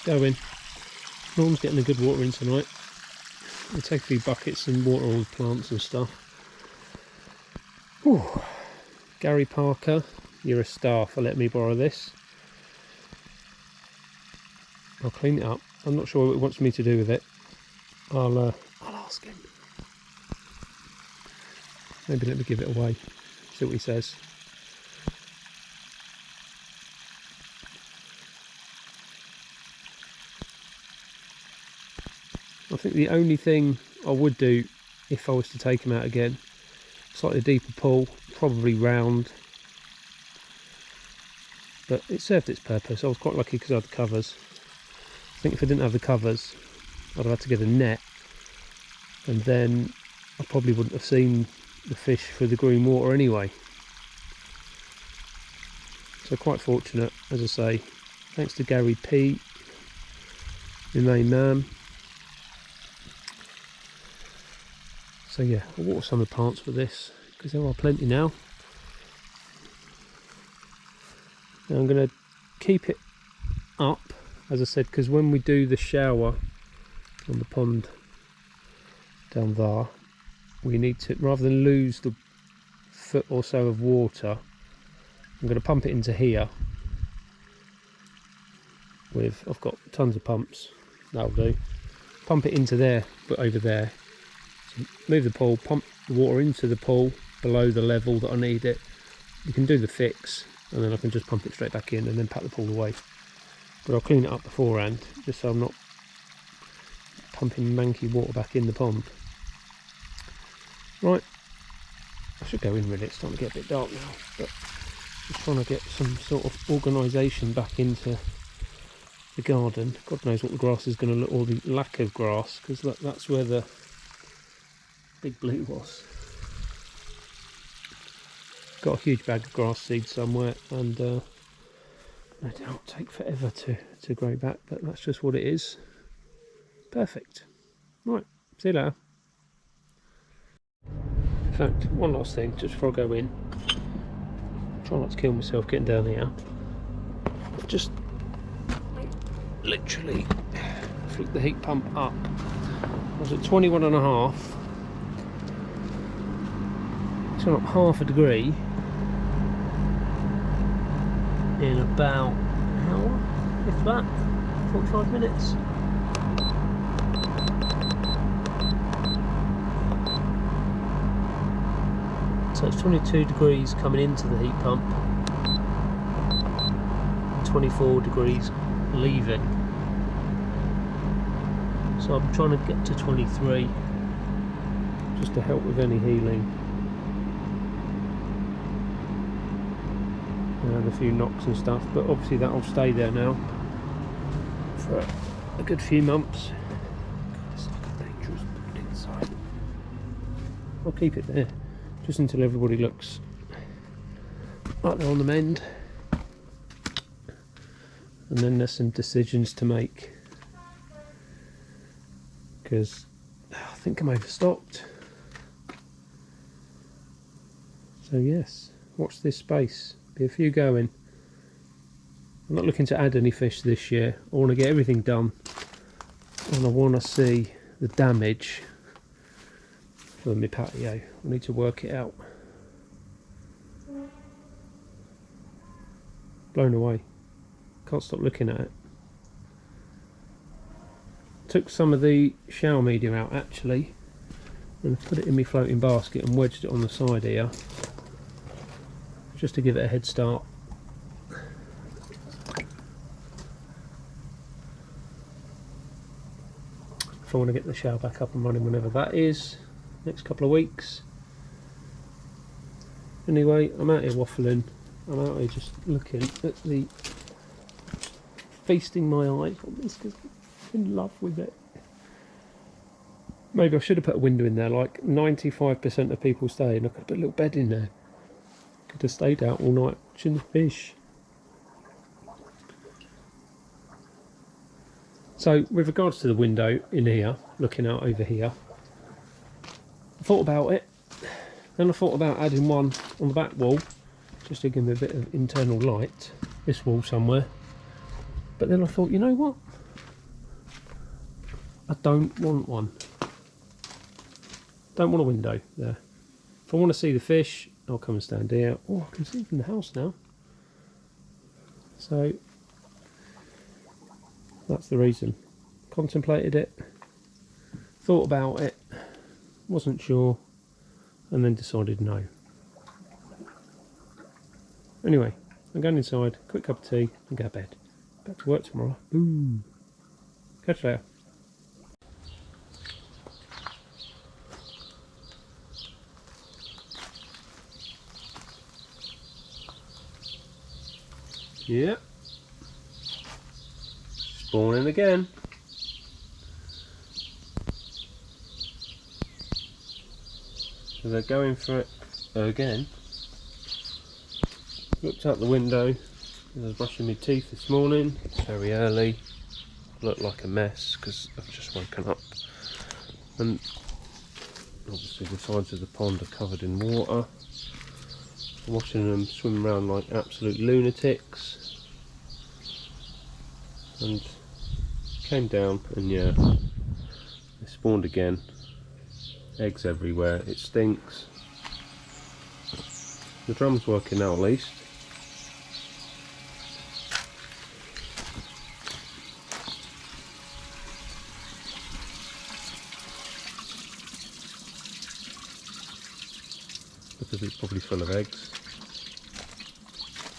going. Norm's getting a good water in tonight. We'll take a few buckets and water all the plants and stuff. Whew. Gary Parker, you're a star for letting me borrow this. I'll clean it up. I'm not sure what he wants me to do with it. I'll ask him. Maybe let me give it away. See what he says. I think the only thing I would do if I was to take him out again, slightly deeper pull, probably round, but it served its purpose. I was quite lucky because I had the covers. I think if I didn't have the covers, I'd have had to get a net, and then I probably wouldn't have seen the fish for the green water anyway. So quite fortunate, as I say. Thanks to Gary P, my main man. So yeah, I'll water some of the plants for this, because there are plenty now. Now I'm going to keep it up, as I said, because when we do the shower on the pond down there, we need to, rather than lose the foot or so of water, I'm going to pump it into here with, I've got tons of pumps, that'll do. Pump it into there, but over there. So move the pool, pump the water into the pool below the level that I need it. You can do the fix, and then I can just pump it straight back in and then pack the pool away. But I'll clean it up beforehand, just so I'm not pumping manky water back in the pond. Right, I should go in really, it's starting to get a bit dark now, but just trying to get some sort of organisation back into the garden. God knows what the grass is going to look, or the lack of grass, because that's where the big blue was. Got a huge bag of grass seed somewhere, and no doubt take forever to grow back, but that's just what it is. Perfect. Right, see you later. In fact, one last thing just before I go in. Try not to kill myself getting down here. Just literally flick the heat pump up. I was at 21.5. It's gone up half a degree in about an hour, if that, 45 minutes. So it's 22 degrees coming into the heat pump and 24 degrees leaving. So I'm trying to get to 23 just to help with any healing. And a few knocks and stuff, but obviously that'll stay there now for a good few months. God, it's like a dangerous bird inside. I'll keep it there just until everybody looks like they're on the mend, and then there's some decisions to make, because I think I'm overstocked. So yes, watch this space. Be a few going. I'm not looking to add any fish this year. I want to get everything done, and I want to see the damage for my patio. I need to work it out. Blown away. Can't stop looking at it. Took some of the shower media out actually, and put it in my floating basket and wedged it on the side here, just to give it a head start. If I want to get the shower back up and running whenever that is, next couple of weeks. Anyway, I'm out here waffling. I'm out here just looking at the, feasting my eye on this because I'm in love with it. Maybe I should have put a window in there. Like 95% of people stay, and I could have put a little bed in there. Could have stayed out all night watching the fish. So with regards to the window in here, looking out over here, I thought about it. Then I thought about adding one on the back wall, just to give me a bit of internal light, this wall somewhere. But then I thought, you know what? I don't want one. Don't want a window there. If I want to see the fish, I'll come and stand here. Oh, I can see from the house now. So that's the reason. Contemplated it, thought about it, wasn't sure, and then decided no. Anyway, I'm going inside, quick cup of tea, and go to bed. Back to work tomorrow. Boom. Catch you later. Yep. Spawning again. So they're going for it again. Looked out the window as I was brushing my teeth this morning. It's very early. Looked like a mess because I've just woken up. And obviously the sides of the pond are covered in water. I'm watching them swim around like absolute lunatics. And came down and yeah, they spawned again. Eggs everywhere, it stinks. The drum's working now at least. Because it's probably full of eggs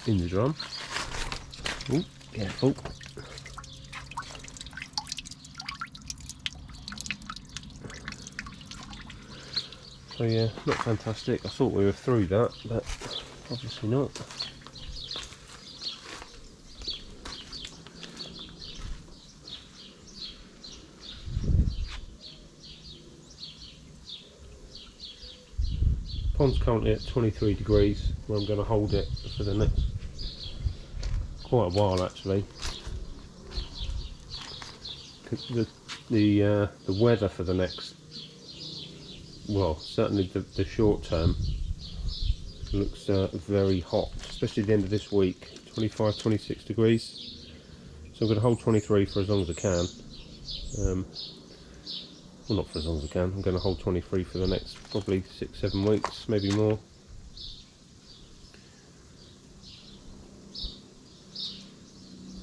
in the drum. Oh, careful. So yeah, not fantastic. I thought we were through that, but obviously not. Pond's currently at 23 degrees, where I'm going to hold it for the next quite a while actually. The weather for the next, well, certainly the short term looks very hot, especially the end of this week. 25-26 degrees, so I'm going to hold 23 for as long as I can. Well, not for as long as I can. I'm going to hold 23 for the next probably 6-7 weeks, maybe more.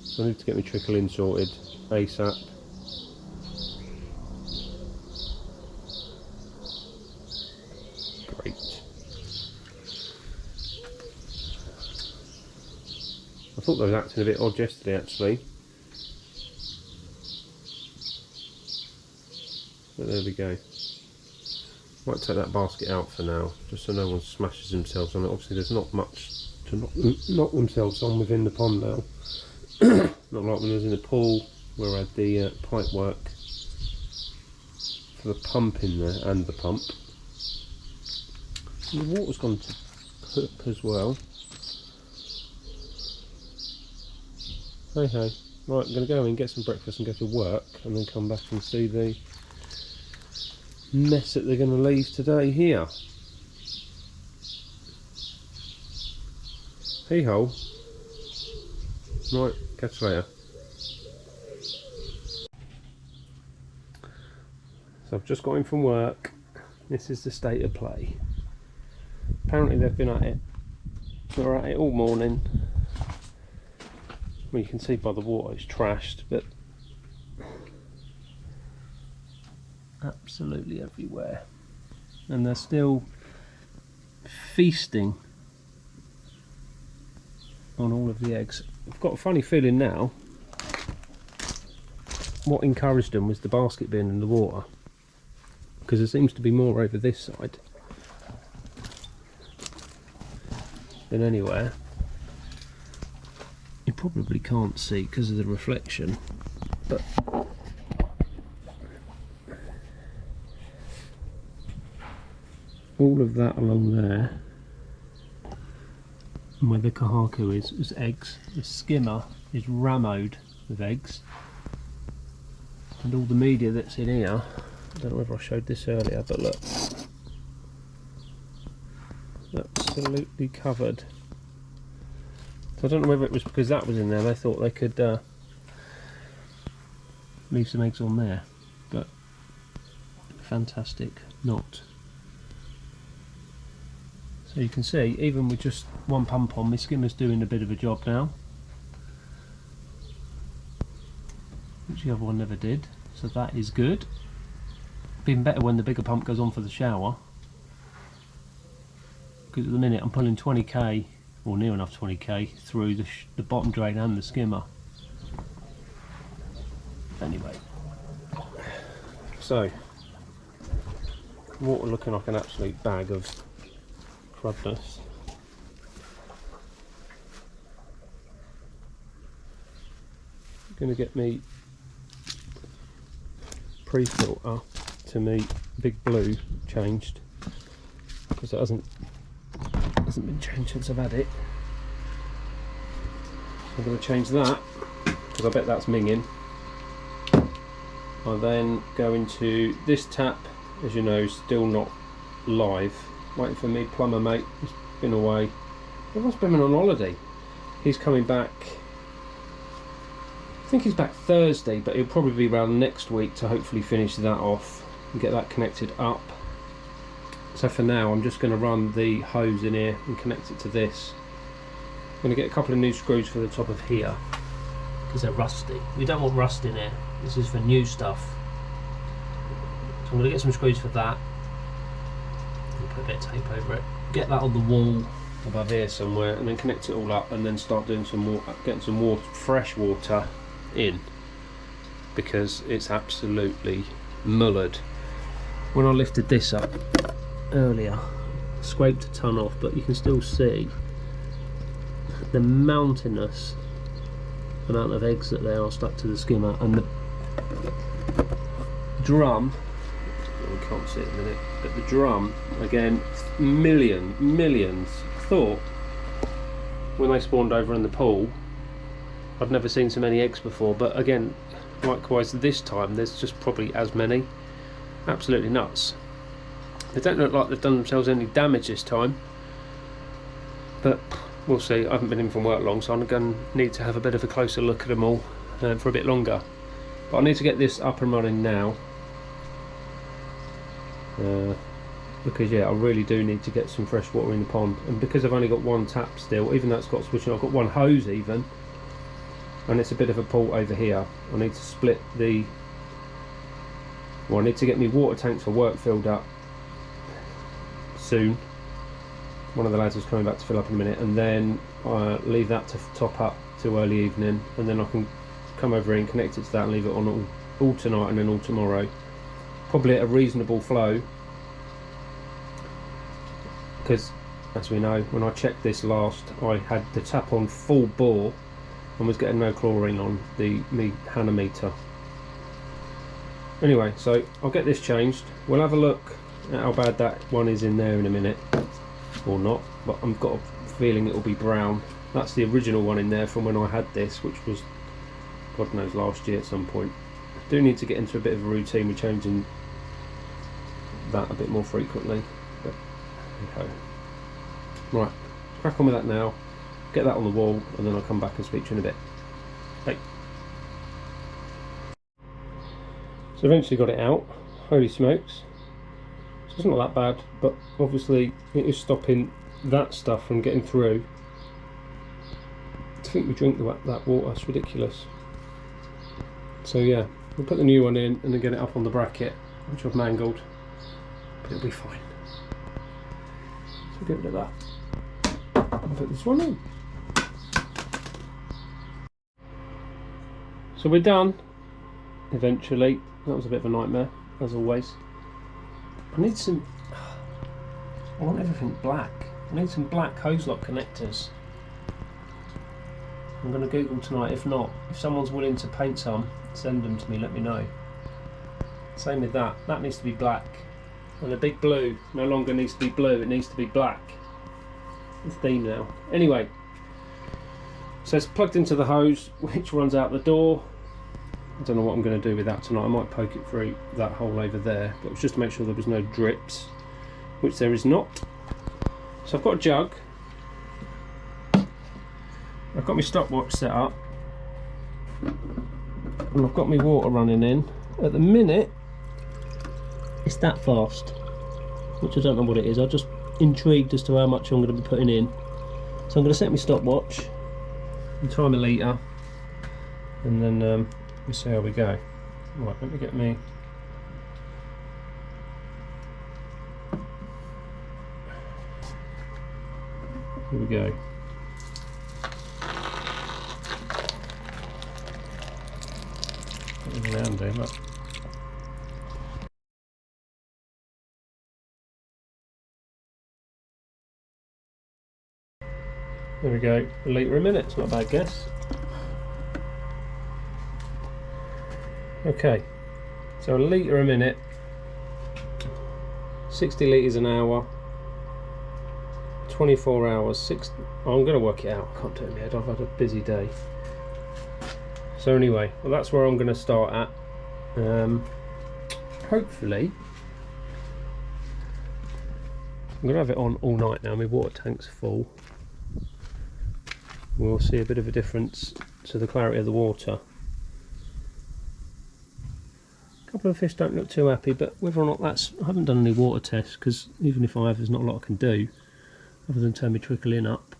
So I need to get my trickle in sorted ASAP. Great. I thought they were acting a bit odd yesterday actually. But there we go. Might take that basket out for now, just so no one smashes themselves on it. Obviously there's not much to knock themselves on within the pond now. Not like when I was in the pool where I had the pipe work for the pump in there and the pump. And the water's gone to poop as well. Hey hey. Right, I'm going to go in, get some breakfast and go to work, and then come back and see the mess that they're going to leave today here. Hey ho. Right, catch you later. So I've just got in from work. This is the state of play. Apparently they've been at it. They're at it all morning. Well, you can see by the water it's trashed, but absolutely everywhere. And they're still feasting on all of the eggs. I've got a funny feeling now what encouraged them was the basket being in the water, because there seems to be more over this side than anywhere. You probably can't see because of the reflection, but all of that along there, and where the kahaku is eggs. The skimmer is ramoed with eggs, and all the media that's in here, I don't know whether I showed this earlier, but look, absolutely covered. So I don't know whether it was because that was in there, they thought they could leave some eggs on there, but fantastic knot. So you can see, even with just one pump on, my skimmer's doing a bit of a job now, which the other one never did, so that is good. Been better when the bigger pump goes on for the shower, because at the minute I'm pulling 20k, or near enough 20k, through the bottom drain and the skimmer. Anyway, so water looking like an absolute bag of crudness. I'm going to get me pre-filter to me big blue changed, because it hasn't been changed since I've had it. I'm going to change that because I bet that's minging. I'll then go into this tap, as you know, still not live, waiting for me plumber mate. He's been away. Everyone's been on holiday. He's coming back, I think he's back Thursday, but he'll probably be around next week to hopefully finish that off and get that connected up. So for now I'm just going to run the hose in here and connect it to this. I'm going to get a couple of new screws for the top of here because they're rusty. We don't want rust in here. This is for new stuff. So I'm going to get some screws for that. I'll put a bit of tape over it. Get that on the wall above here somewhere, and then connect it all up, and then start doing some more, getting some water, fresh water in, because it's absolutely mullered. When I lifted this up earlier, scraped a ton off, but you can still see the mountainous amount of eggs that there are stuck to the skimmer, and the drum, we can't see it in a minute, but the drum again, millions. Thought when they spawned over in the pool I've never seen so many eggs before, but again likewise this time there's just probably as many. Absolutely nuts. They don't look like they've done themselves any damage this time, but we'll see. I haven't been in from work long, so I'm going to need to have a bit of a closer look at them all for a bit longer. But I need to get this up and running now, because yeah, I really do need to get some fresh water in the pond. And because I've only got one tap still, even though it's got switching, I've got one hose even, and it's a bit of a pull over here. I need to split the, well, I need to get my water tanks for work filled up soon. One of the lads is coming back to fill up in a minute, and then leave that to top up till early evening, and then I can come over here and connect it to that and leave it on all tonight and then all tomorrow, probably at a reasonable flow, because as we know, when I checked this last, I had the tap on full bore and was getting no chlorine on the hanometer. Anyway, so I'll get this changed. We'll have a look at how bad that one is in there in a minute, or not, but I've got a feeling it will be brown. That's the original one in there from when I had this, which was God knows last year at some point. I do need to get into a bit of a routine with changing that a bit more frequently, but okay. Right, crack on with that now, get that on the wall, and then I'll come back and speak to you in a bit. Hey. So eventually got it out. Holy smokes. So it's not that bad, but obviously it is stopping that stuff from getting through. I think we drink that water, it's ridiculous. So yeah, we'll put the new one in and then get it up on the bracket, which I've mangled, but it'll be fine. So get rid of that and put this one in. So we're done eventually. That was a bit of a nightmare, as always. I need some, I want everything black. I need some black hose lock connectors. I'm going to Google tonight. If not, if someone's willing to paint some, send them to me, let me know. Same with that, that needs to be black. And the big blue no longer needs to be blue, it needs to be black. It's theme now. Anyway, so it's plugged into the hose, which runs out the door. I don't know what I'm going to do with that tonight. I might poke it through that hole over there, but it was just to make sure there was no drips, which there is not. So I've got a jug, I've got my stopwatch set up, and I've got my water running in. At the minute It's that fast, which I don't know what it is. I'm just intrigued as to how much I'm going to be putting in. So I'm going to set my stopwatch and time a litre, and then we'll see how we go. Right, let me get me. Here we go. Around there, look. There we go, a litre a minute, it's not a bad guess. Okay, so a litre a minute, 60 litres an hour, 24 hours, I'm going to work it out, I can't do it in my head, I've had a busy day. So anyway, well that's where I'm going to start at. Hopefully, I'm going to have it on all night now, my water tank's full. We'll see a bit of a difference to the clarity of the water. A couple of fish don't look too happy, but whether or not that's... I haven't done any water tests, because even if I have, there's not a lot I can do other than turn my trickling up.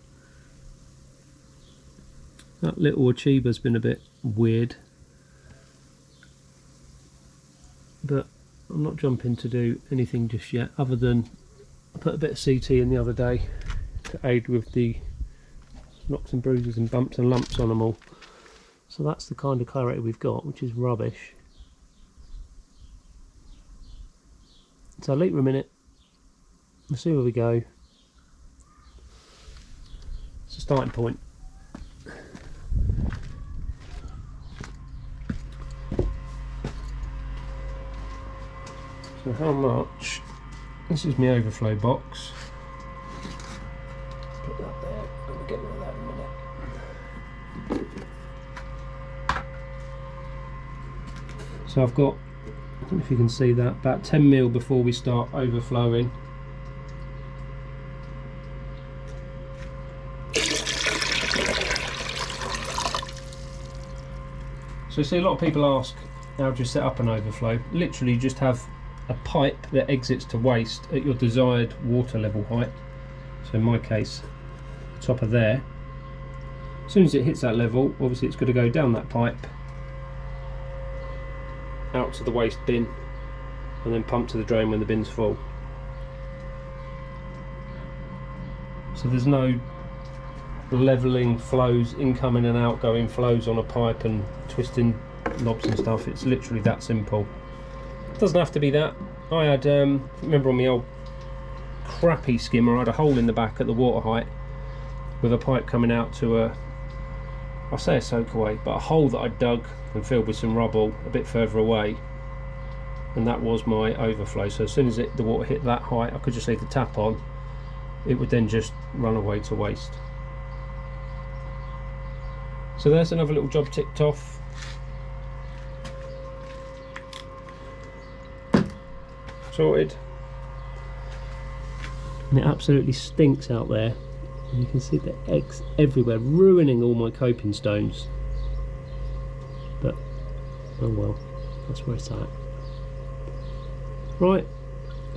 That little Achiba's been a bit weird, but I'm not jumping to do anything just yet, other than I put a bit of CT in the other day to aid with the knocks and bruises and bumps and lumps on them all. So that's the kind of clarity we've got, which is rubbish. So a litre a minute, we'll see where we go. It's a starting point. So how much? This is my overflow box. Put that there. I'll get rid of that in a minute. So I've got, I don't know if you can see that, about 10 mil before we start overflowing. So you see, a lot of people ask, how do you set up an overflow? Literally, you just have a pipe that exits to waste at your desired water level height. So in my case, top of there. As soon as it hits that level, obviously it's going to go down that pipe, out to the waste bin, and then pump to the drain when the bin's full. So there's no levelling flows, incoming and outgoing flows on a pipe and twisting knobs and stuff. It's literally that simple. It doesn't have to be that. I had, remember on my old crappy skimmer, I had a hole in the back at the water height with a pipe coming out to a, I say a soakaway, but a hole that I dug and filled with some rubble a bit further away, and that was my overflow. So as soon as the water hit that height, I could just leave the tap on, it would then just run away to waste. So there's another little job ticked off. Sorted. And it absolutely stinks out there. And you can see the eggs everywhere, ruining all my coping stones. But, oh well, that's where it's at. Right,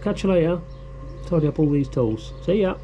catch you later. Tidy up all these tools. See ya.